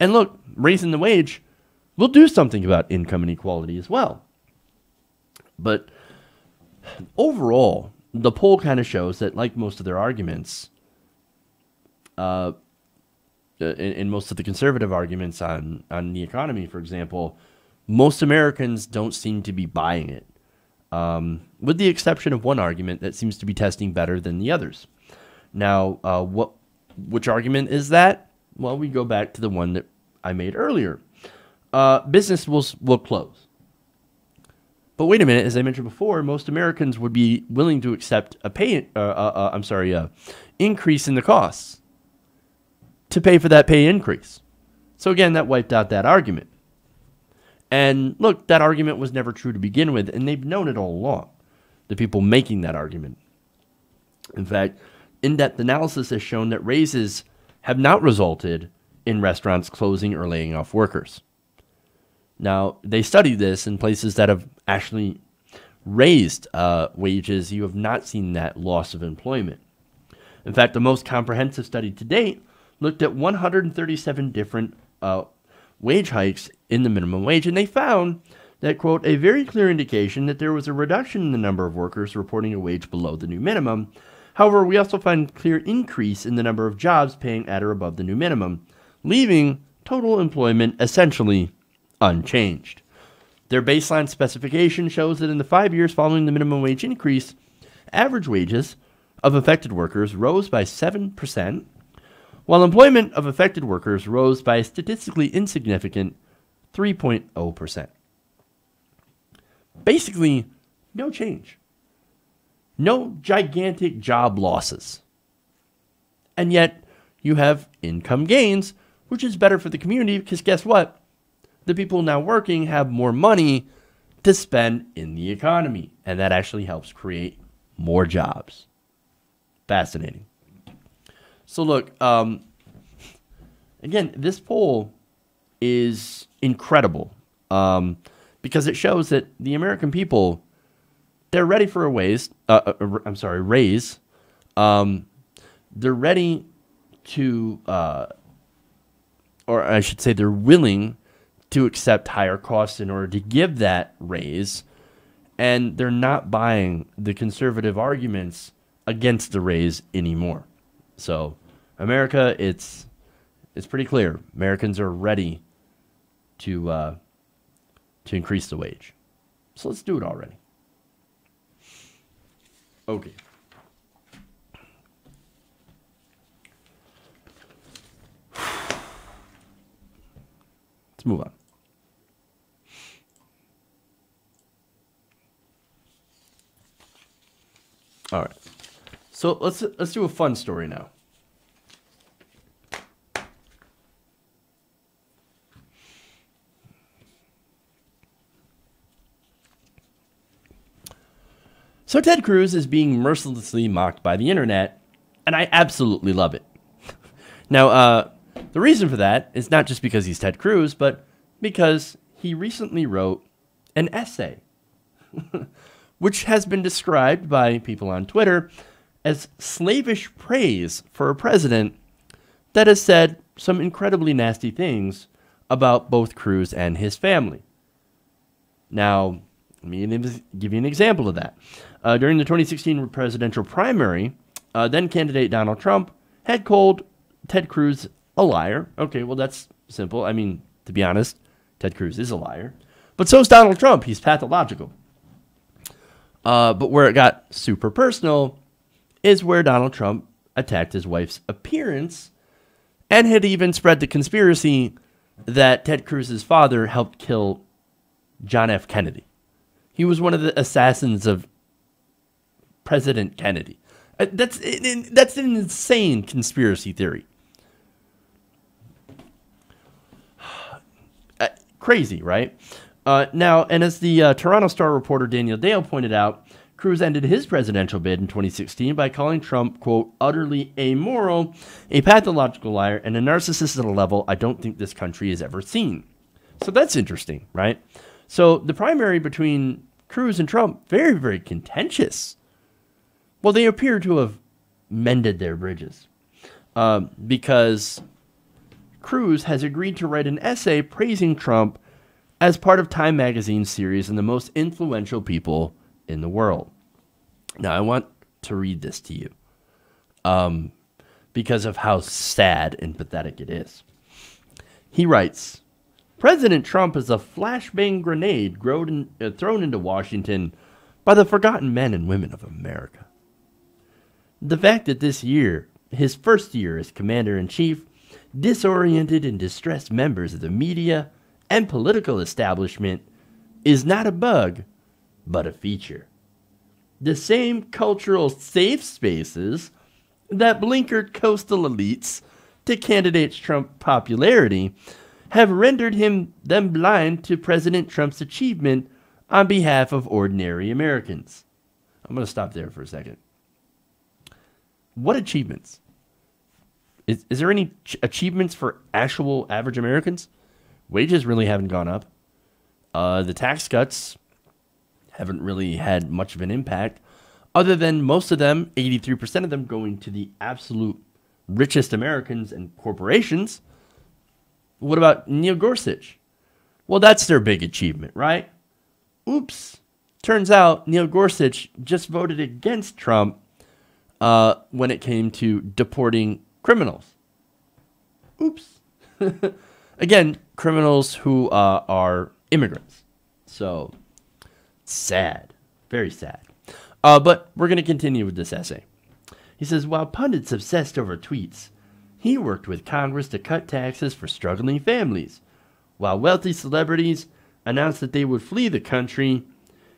And look, raising the wage will do something about income inequality as well. But overall, the poll kind of shows that, like most of their arguments, in most of the conservative arguments on the economy, for example, most Americans don't seem to be buying it, with the exception of one argument that seems to be testing better than the others. Now, which argument is that? Well, we go back to the one that I made earlier. Business will close. But wait a minute, as I mentioned before, most Americans would be willing to accept a increase in the costs to pay for that pay increase. So again, that wiped out that argument. And look, that argument was never true to begin with, and they've known it all along, the people making that argument. In fact, in-depth analysis has shown that raises have not resulted in restaurants closing or laying off workers. Now, they studied this in places that have actually raised wages. You have not seen that loss of employment. In fact, the most comprehensive study to date looked at 137 different wage hikes in the minimum wage, and they found that, quote, a very clear indication that there was a reduction in the number of workers reporting a wage below the new minimum. However, we also find a clear increase in the number of jobs paying at or above the new minimum, leaving total employment essentially unchanged. Their baseline specification shows that in the 5 years following the minimum wage increase, average wages of affected workers rose by 7%, while employment of affected workers rose by a statistically insignificant 3.0%. Basically, no change. No gigantic job losses. And yet, you have income gains, which is better for the community because guess what? The people now working have more money to spend in the economy, and that actually helps create more jobs. Fascinating. So look, again, this poll is incredible because it shows that the American people, they're ready for a raise. Raise. They're ready to, or I should say, they're willing to accept higher costs in order to give that raise, and they're not buying the conservative arguments against the raise anymore. So, America, it's pretty clear. Americans are ready to increase the wage. So let's do it already. Okay. Let's move on. All right. So let's do a fun story now. So Ted Cruz is being mercilessly mocked by the internet, and I absolutely love it. Now, the reason for that is not just because he's Ted Cruz, but because he recently wrote an essay, which has been described by people on Twitter as slavish praise for a president that has said some incredibly nasty things about both Cruz and his family. Now, let me give you an example of that. During the 2016 presidential primary, then candidate Donald Trump had called Ted Cruz a liar. Okay, well, that's simple. I mean, to be honest, Ted Cruz is a liar. But so is Donald Trump. He's pathological. But where it got super personal is where Donald Trump attacked his wife's appearance and had even spread the conspiracy that Ted Cruz's father helped kill John F. Kennedy. He was one of the assassins of President Kennedy. That's an insane conspiracy theory. Crazy, right? Now, and as the Toronto Star reporter Daniel Dale pointed out, Cruz ended his presidential bid in 2016 by calling Trump, quote, utterly amoral, a pathological liar, and a narcissist at a level I don't think this country has ever seen. So that's interesting, right? So the primary between Cruz and Trump, very, very contentious. Well, they appear to have mended their bridges because Cruz has agreed to write an essay praising Trump as part of Time Magazine's series on the most influential people in the world. Now, I want to read this to you because of how sad and pathetic it is. He writes, President Trump is a flashbang grenade thrown into Washington by the forgotten men and women of America. The fact that this year, his first year as commander-in-chief, disoriented and distressed members of the media and political establishment is not a bug, but a feature. The same cultural safe spaces that blinkered coastal elites to candidate Trump's popularity have rendered them blind to President Trump's achievement on behalf of ordinary Americans. I'm going to stop there for a second. What achievements? Is there any achievements for actual average Americans? Wages really haven't gone up. The tax cuts haven't really had much of an impact, other than most of them, 83% of them, going to the absolute richest Americans and corporations. What about Neil Gorsuch? Well, that's their big achievement, right? Oops. Turns out Neil Gorsuch just voted against Trump when it came to deporting criminals. Oops. Again, criminals who are immigrants. So, sad. Very sad. But we're going to continue with this essay. He says, while pundits obsessed over tweets, he worked with Congress to cut taxes for struggling families. While wealthy celebrities announced that they would flee the country,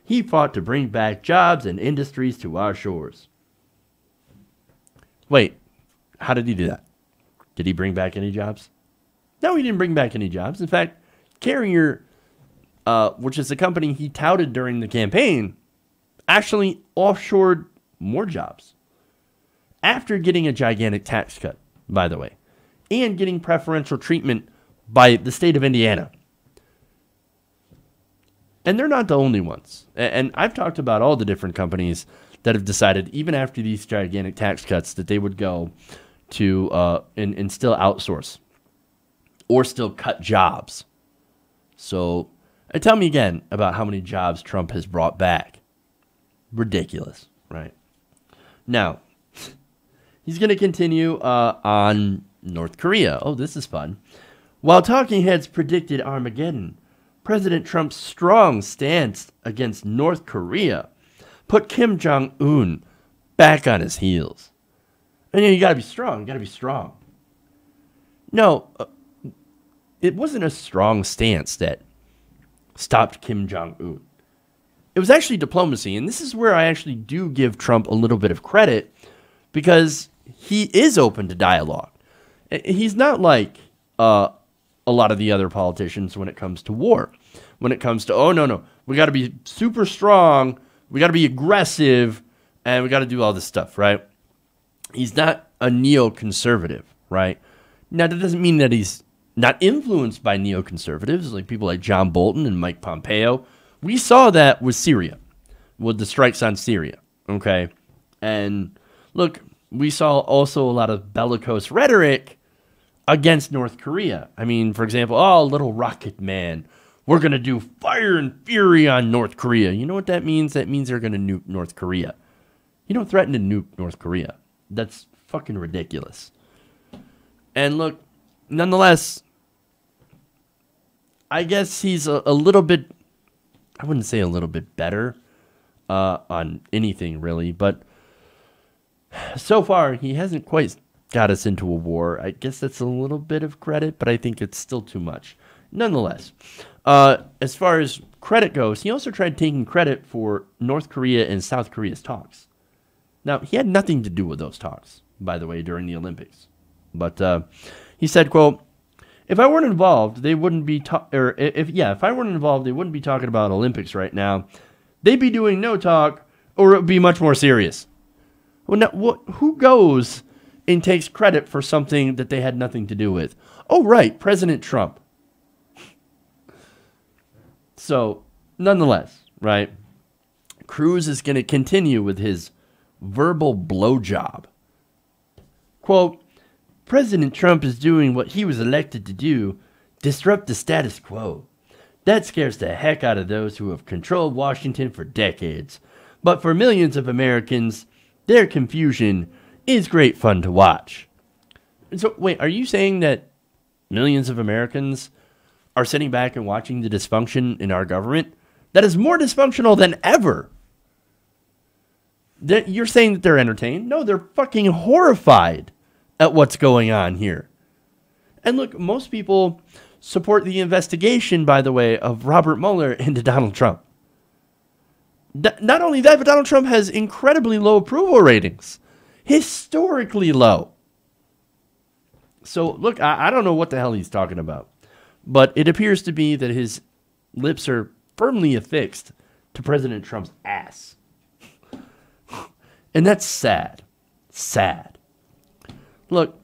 he fought to bring back jobs and industries to our shores. Wait, how did he do that? Did he bring back any jobs? No, he didn't bring back any jobs. In fact, Carrier, which is the company he touted during the campaign, actually offshored more jobs. After getting a gigantic tax cut, by the way, and getting preferential treatment by the state of Indiana. And they're not the only ones. And I've talked about all the different companies that have decided, even after these gigantic tax cuts, that they would go to and still outsource or still cut jobs. So tell me again about how many jobs Trump has brought back. Ridiculous, right? Now, he's going to continue on North Korea. Oh, this is fun. While talking heads predicted Armageddon, President Trump's strong stance against North Korea put Kim Jong-un back on his heels. And you got to be strong. You got to be strong. No, it wasn't a strong stance that stopped Kim Jong-un. It was actually diplomacy. And this is where I actually do give Trump a little bit of credit, because he is open to dialogue. He's not like a lot of the other politicians when it comes to war. When it comes to, oh, no, we got to be super strong, we got to be aggressive, and we got to do all this stuff, right? He's not a neoconservative, right? Now, that doesn't mean that he's not influenced by neoconservatives, like people like John Bolton and Mike Pompeo. We saw that with Syria, with the strikes on Syria, okay? And look, we saw also a lot of bellicose rhetoric against North Korea. I mean, for example, oh, little rocket man, we're going to do fire and fury on North Korea. You know what that means? That means they're going to nuke North Korea. You don't threaten to nuke North Korea. That's fucking ridiculous. And look, nonetheless, I guess he's a little bit, I wouldn't say a little bit better on anything really, but so far he hasn't quite got us into a war. I guess that's a little bit of credit, but I think it's still too much. Nonetheless, as far as credit goes, he also tried taking credit for North Korea and South Korea's talks. Now, he had nothing to do with those talks, by the way, during the Olympics. But he said, quote, if I weren't involved, they wouldn't be if I weren't involved, they wouldn't be talking about Olympics right now. They'd be doing no talk, or it would be much more serious. Well, now, who goes and takes credit for something that they had nothing to do with? Oh, right, President Trump. So, nonetheless, right, Cruz is going to continue with his verbal blowjob. Quote, President Trump is doing what he was elected to do, disrupt the status quo. That scares the heck out of those who have controlled Washington for decades. But for millions of Americans, their confusion is great fun to watch. So, wait, are you saying that millions of Americans are sitting back and watching the dysfunction in our government that is more dysfunctional than ever? You're saying that they're entertained? No, they're fucking horrified at what's going on here. And look, most people support the investigation, by the way, of Robert Mueller into Donald Trump. Not only that, but Donald Trump has incredibly low approval ratings. Historically low. So, look, I don't know what the hell he's talking about. But it appears to be that his lips are firmly affixed to President Trump's ass. And that's sad. Sad. Look,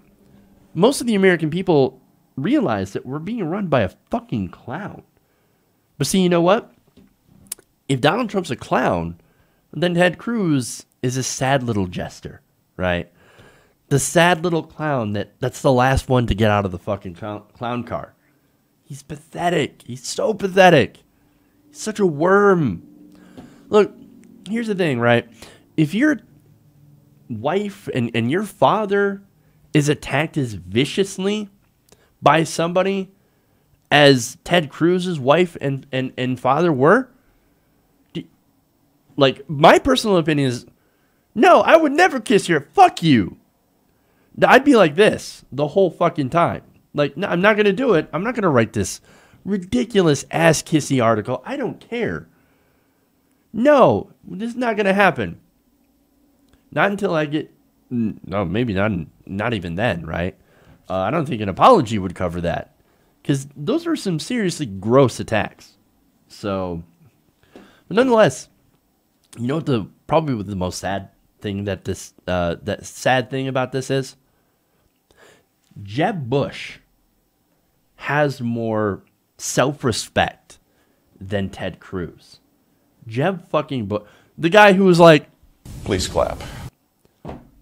most of the American people realize that we're being run by a fucking clown. But see, you know what? If Donald Trump's a clown, then Ted Cruz is a sad little jester, right? The sad little clown that's the last one to get out of the fucking clown car. He's pathetic. He's so pathetic. He's such a worm. Look, here's the thing, right? If your wife and your father is attacked as viciously by somebody as Ted Cruz's wife and father were, like, my personal opinion is, no, I would never kiss your, fuck you. I'd be like this the whole fucking time. Like, no, I'm not going to do it. I'm not going to write this ridiculous ass-kissy article. I don't care. No, this is not going to happen. Not until I get, no, maybe not even then, right? I don't think an apology would cover that. Because those are some seriously gross attacks. So, but nonetheless, you know what probably the most sad thing that sad thing about this is? Jeb Bush has more self-respect than Ted Cruz. Jeb fucking Bush. The guy who was like, please clap.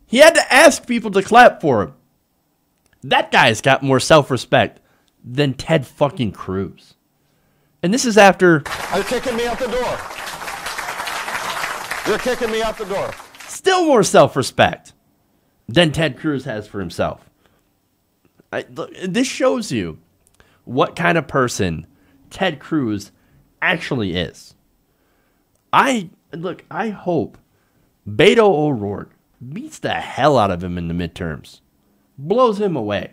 He had to ask people to clap for him. That guy's got more self-respect than Ted fucking Cruz. And this is after... You're kicking me out the door. You're kicking me out the door. Still more self-respect than Ted Cruz has for himself. This shows you what kind of person Ted Cruz actually is. I hope Beto O'Rourke beats the hell out of him in the midterms. Blows him away.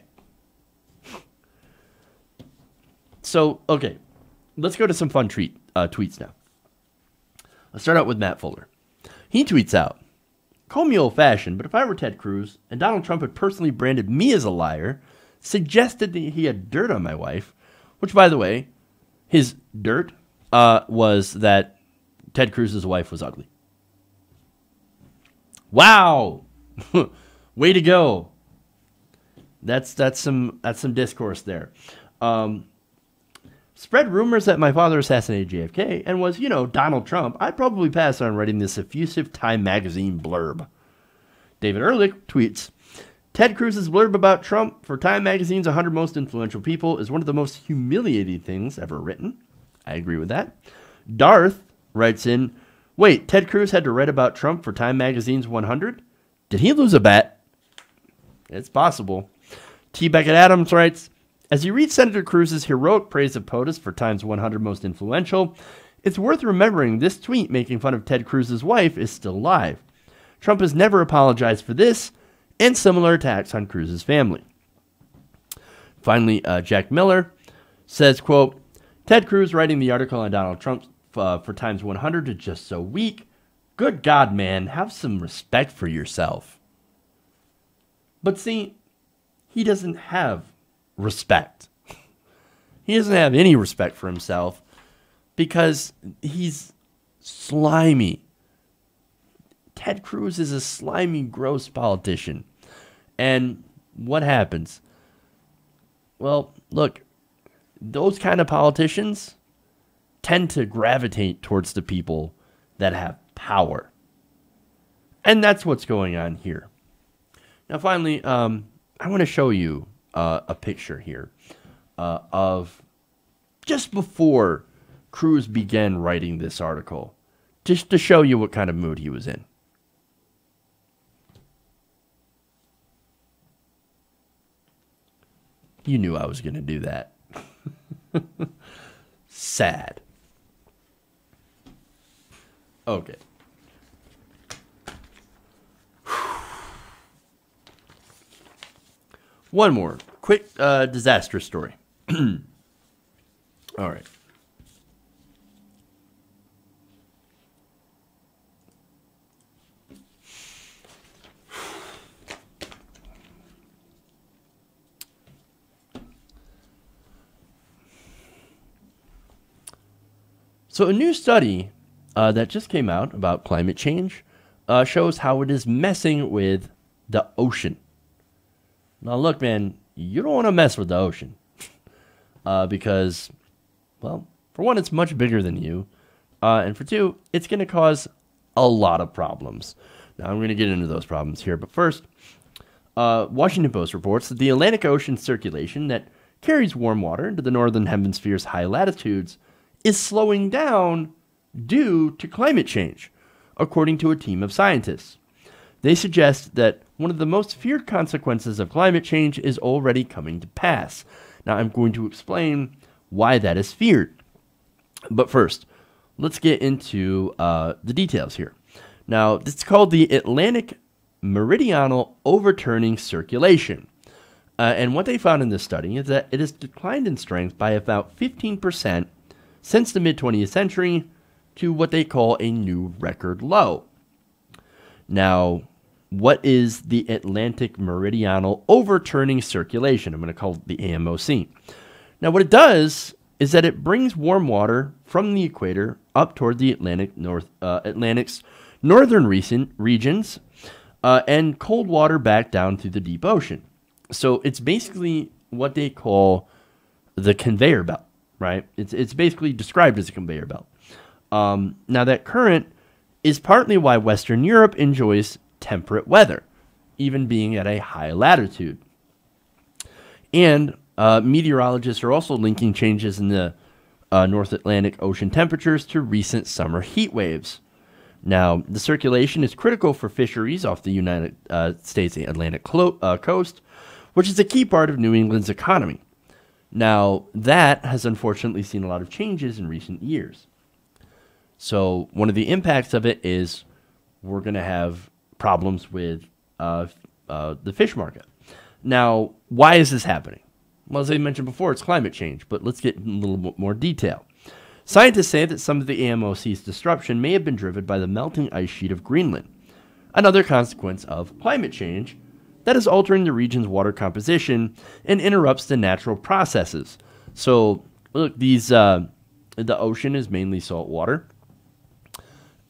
So, okay. Let's go to some fun tweets now. Let's start out with Matt Fuller. He tweets out, call me old-fashioned, but if I were Ted Cruz and Donald Trump had personally branded me as a liar, suggested that he had dirt on my wife, which, by the way, his dirt was that Ted Cruz's wife was ugly. Wow. Way to go. That's some discourse there. Spread rumors that my father assassinated JFK and was, Donald Trump. I'd probably pass on writing this effusive Time magazine blurb. David Ehrlich tweets, Ted Cruz's blurb about Trump for Time magazine's 100 Most Influential People is one of the most humiliating things ever written. I agree with that. Darth writes in, wait, Ted Cruz had to write about Trump for Time magazine's 100? Did he lose a bet? It's possible. T. Beckett Adams writes, as you read Senator Cruz's heroic praise of POTUS for Time's 100 Most Influential, it's worth remembering this tweet making fun of Ted Cruz's wife is still live. Trump has never apologized for this and similar attacks on Cruz's family. Finally, Jack Miller says, quote, Ted Cruz writing the article on Donald Trump for Times 100 is just so weak. Good God, man, have some respect for yourself. But see, he doesn't have respect. He doesn't have any respect for himself because he's slimy. Ted Cruz is a slimy, gross politician. And what happens? Well, look, those kind of politicians tend to gravitate towards the people that have power. And that's what's going on here. Now, finally, I want to show you a picture here of just before Cruz began writing this article, just to show you what kind of mood he was in. You knew I was going to do that. Sad. Okay. One more quick disaster story. All right. So a new study that just came out about climate change shows how it is messing with the ocean. Now, look, man, you don't want to mess with the ocean because, well, for one, it's much bigger than you. And for two, it's going to cause a lot of problems. Now, I'm going to get into those problems here. But first, Washington Post reports that the Atlantic Ocean circulation that carries warm water into the northern hemisphere's high latitudes is slowing down due to climate change, according to a team of scientists. They suggest that one of the most feared consequences of climate change is already coming to pass. Now, I'm going to explain why that is feared. But first, let's get into the details here. Now, it's called the Atlantic Meridional Overturning Circulation. And what they found in this study is that it has declined in strength by about 15% since the mid-20th century to what they call a new record low. Now, what is the Atlantic Meridional Overturning Circulation? I'm going to call it the AMOC. Now, what it does is that it brings warm water from the equator up toward the Atlantic's northern regions and cold water back down through the deep ocean. So it's basically what they call the conveyor belt. right? It's basically described as a conveyor belt. Now, that current is partly why Western Europe enjoys temperate weather, even being at a high latitude. And meteorologists are also linking changes in the North Atlantic Ocean temperatures to recent summer heat waves. Now, the circulation is critical for fisheries off the United States Atlantic coast, which is a key part of New England's economy. Now, that has unfortunately seen a lot of changes in recent years. So one of the impacts of it is we're going to have problems with the fish market. Now, why is this happening? Well, as I mentioned before, it's climate change, but let's get in a little bit more detail. Scientists say that some of the AMOC's disruption may have been driven by the melting ice sheet of Greenland, another consequence of climate change that is altering the region's water composition and interrupts the natural processes. So, look, the ocean is mainly salt water,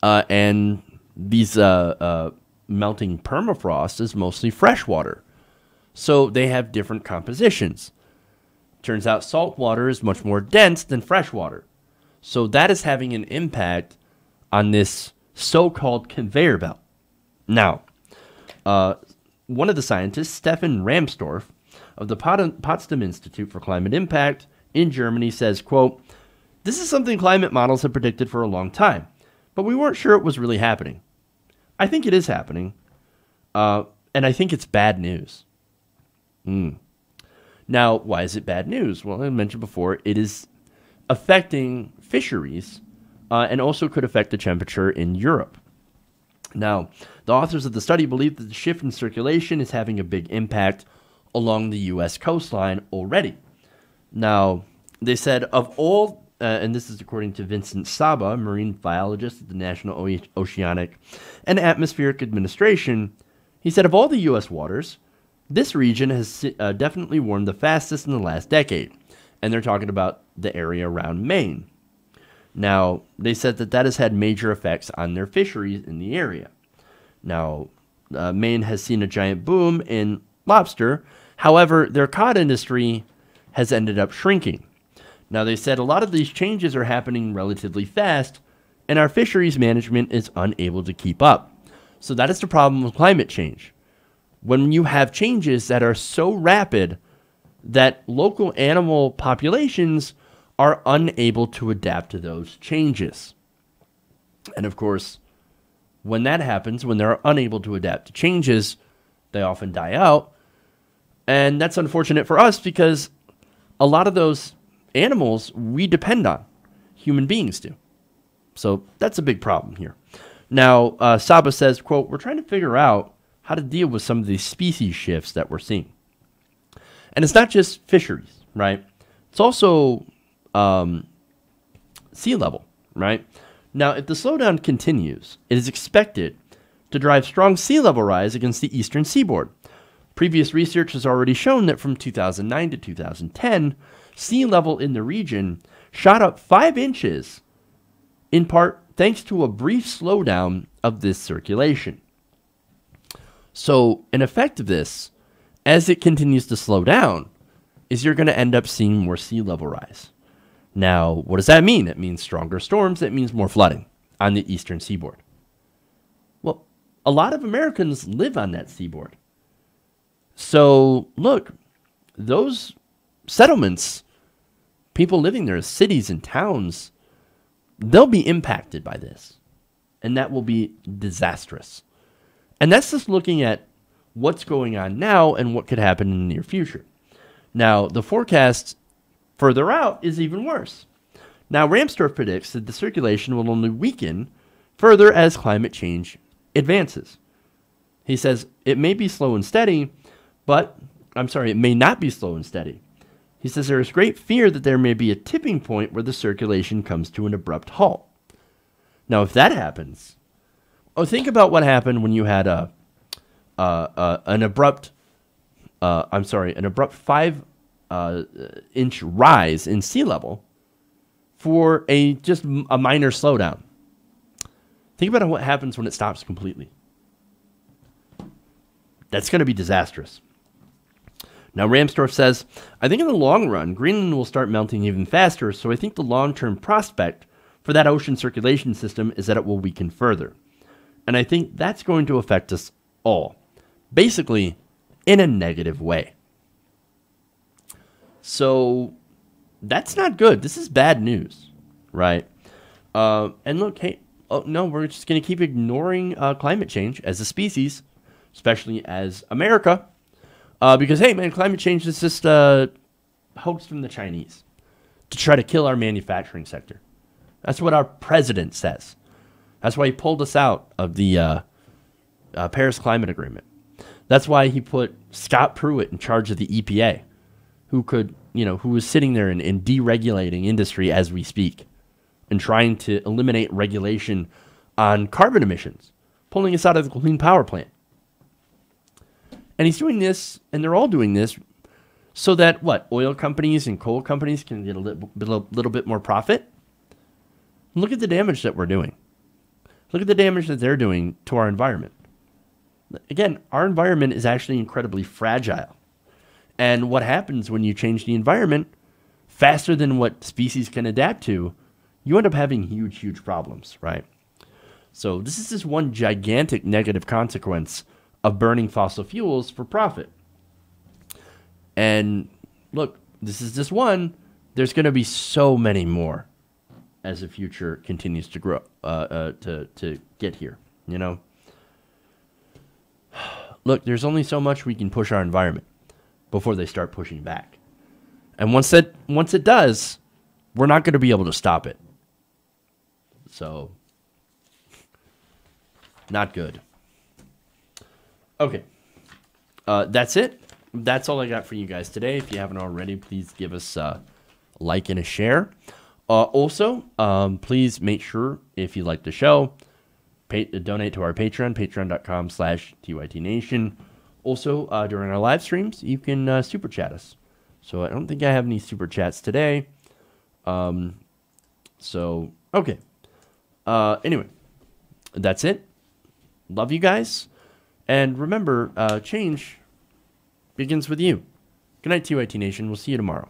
and these melting permafrost is mostly fresh water. So they have different compositions. Turns out salt water is much more dense than fresh water. So that is having an impact on this so-called conveyor belt. Now, one of the scientists, Stefan Ramsdorf, of the Potsdam Institute for Climate Impact in Germany says, quote, "This is something climate models have predicted for a long time, but we weren't sure it was really happening. I think it is happening, and I think it's bad news." Now, why is it bad news? Well, I mentioned before, it is affecting fisheries and also could affect the temperature in Europe. Now, the authors of the study believe that the shift in circulation is having a big impact along the U.S. coastline already. Now, they said of all, and this is according to Vincent Saba, marine biologist at the National Oceanic and Atmospheric Administration, he said of all the U.S. waters, this region has definitely warmed the fastest in the last decade, and they're talking about the area around Maine. Now, they said that that has had major effects on their fisheries in the area. Now, Maine has seen a giant boom in lobster. However, their cod industry has ended up shrinking. Now, they said a lot of these changes are happening relatively fast, and our fisheries management is unable to keep up. So that is the problem with climate change. When you have changes that are so rapid that local animal populations are unable to adapt to those changes. And of course, when that happens, when they're unable to adapt to changes, they often die out. And that's unfortunate for us because a lot of those animals we depend on. Human beings do. So that's a big problem here. Now, Saba says, quote, "We're trying to figure out how to deal with some of these species shifts that we're seeing." And it's not just fisheries, right? It's also sea level, right? Now, if the slowdown continues, it is expected to drive strong sea level rise against the eastern seaboard. Previous research has already shown that from 2009 to 2010, sea level in the region shot up 5 inches, in part thanks to a brief slowdown of this circulation. So, an effect of this, as it continues to slow down, is you're going to end up seeing more sea level rise. Now, what does that mean? It means stronger storms. It means more flooding on the eastern seaboard. Well, a lot of Americans live on that seaboard. So, look, those settlements, people living there, cities and towns, they'll be impacted by this. And that will be disastrous. And that's just looking at what's going on now and what could happen in the near future. Now, the forecast further out is even worse. Now, Ramsdorf predicts that the circulation will only weaken further as climate change advances. He says it may be slow and steady, it may not be slow and steady. He says there is great fear that there may be a tipping point where the circulation comes to an abrupt halt. Now, if that happens, think about what happened when you had an abrupt 5-inch rise in sea level for just a minor slowdown. Think about what happens when it stops completely. That's going to be disastrous. Now, Ramsdorf says, I think in the long run, Greenland will start melting even faster, so I think the long-term prospect for that ocean circulation system is that it will weaken further. And I think that's going to affect us all, basically in a negative way. So that's not good. This is bad news, right? And look, hey, no, we're just going to keep ignoring climate change as a species, especially as America, because, hey, man, climate change is just a hoax from the Chinese to try to kill our manufacturing sector. That's what our president says. That's why he pulled us out of the Paris Climate Agreement. That's why he put Scott Pruitt in charge of the EPA, who was sitting there and deregulating industry as we speak and trying to eliminate regulation on carbon emissions, pulling us out of the Clean Power Plant. And he's doing this, and they're all doing this, so that, oil companies and coal companies can get a little bit more profit? Look at the damage that we're doing. Look at the damage that they're doing to our environment. Again, our environment is actually incredibly fragile. And what happens when you change the environment faster than what species can adapt to, you end up having huge, huge problems, right? So this is just one gigantic negative consequence of burning fossil fuels for profit. And look, this is just one. There's going to be so many more as the future continues to grow, to get here, Look, there's only so much we can push our environment before they start pushing back. And once it does, we're not going to be able to stop it. So, not good. Okay. That's it. That's all I got for you guys today. If you haven't already, please give us a like and a share. Also, please make sure, if you like the show, donate to our Patreon, patreon.com/TYT Nation. Also, during our live streams, you can super chat us. So I don't think I have any super chats today. Okay. Anyway, that's it. Love you guys. And remember, change begins with you. Good night, TYT Nation. We'll see you tomorrow.